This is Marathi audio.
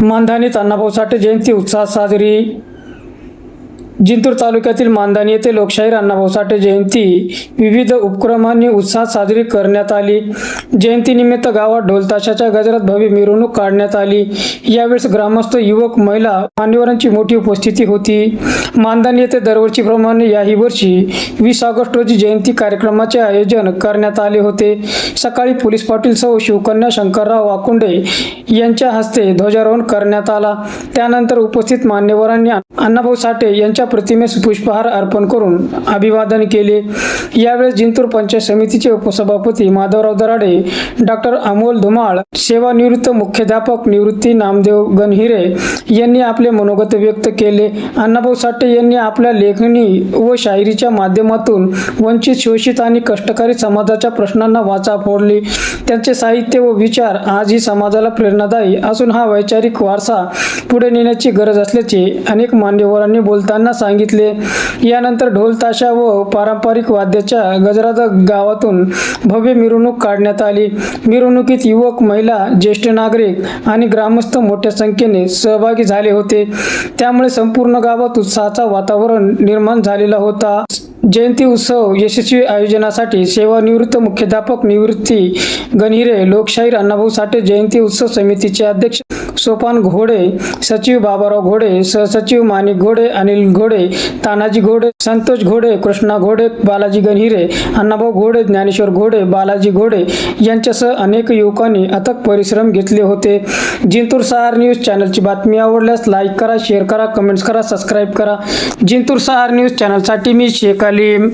मानधनीत अण्णाभाऊ साठे जयंती उत्साहात साजरी। जिंतूर तालुक्यातील मानधनी येथे लोकशाहीर अण्णाभाऊ साठे जयंती विविध उपक्रमांनी उत्साहात साजरी करण्यात आली। जयंतीनिमित्त गावात ढोल ताशाच्या गजरात भव्य मिरवणूक काढण्यात आली। यावेळेस ग्रामस्थ, युवक, महिला मान्यवरांची मोठी उपस्थिती होती। मानधनी येथे दरवर्षीप्रमाणे याही वर्षी 20 ऑगस्ट रोजी जयंती कार्यक्रमाचे आयोजन करण्यात आले होते। सकाळी पोलीस पाटील सौ शिवकन्या शंकरराव वाकुंडे यांच्या हस्ते ध्वजारोहण करण्यात आला। त्यानंतर उपस्थित मान्यवरांनी अण्णाभाऊ साठे यांच्या प्रतिमेस पुष्पहार अर्पण करून अभिवादन केले। यावेळेस जिंतूर पंचायत समितीचे उपसभापती माधवराव दराडे, डॉक्टर अमोल धुमाळ, सेवानिवृत्त मुख्याध्यापक निवृत्ती नामदेव गणहिरे यांनी आपले मनोगत व्यक्त केले। अण्णाभाऊ साठे यांनी आपल्या लेखणी व शायरीच्या माध्यमातून वंचित, शोषित आणि कष्टकरी समाजाच्या प्रश्नांना वाचा फोडली। त्यांचे साहित्य व विचार आजही समाजाला प्रेरणादायी असून हा वैचारिक वारसा पुढे नेण्याची गरज असल्याचे अनेक मान्यवरांनी बोलताना सांगितले। यानंतर ढोल ताशा व पारंपरिक वाद्याच्या गजरात गावातून भव्य मिरवणूक काढण्यात आली। मिरवणुकीत युवक, महिला, ज्येष्ठ नागरिक आणि ग्रामस्थ मोठ्या संख्येने सहभागी झाले होते। त्यामुळे संपूर्ण गावात उत्साहाचा वातावरण निर्माण झालेला होता। जयंती उत्सव यशस्वी आयोजनासाठी सेवानिवृत्त मुख्याध्यापक निवृत्ती गणहिरे, लोकशाहीर अण्णाभाऊ साठे जयंती उत्सव समितीचे अध्यक्ष सोपान घोडे, सचिव बाबाराव घोडे, सहसचिव माणिक घोडे, अनिल घोडे, तानाजी घोडे, संतोष घोडे, कृष्णा घोडे, बालाजी गणहिरे, अण्णाभाऊ घोडे, ज्ञानेश्वर घोडे, बालाजी घोडे यांच्यासह अनेक युवकांनी अथक परिश्रम घेतले होते। जिंतूर सहार न्यूज चॅनलची बातमी आवडल्यास लाईक करा, शेअर करा, कमेंट्स करा, सबस्क्राईब करा। जिंतूर सहार न्यूज चॅनलसाठी मी शेख अलीम।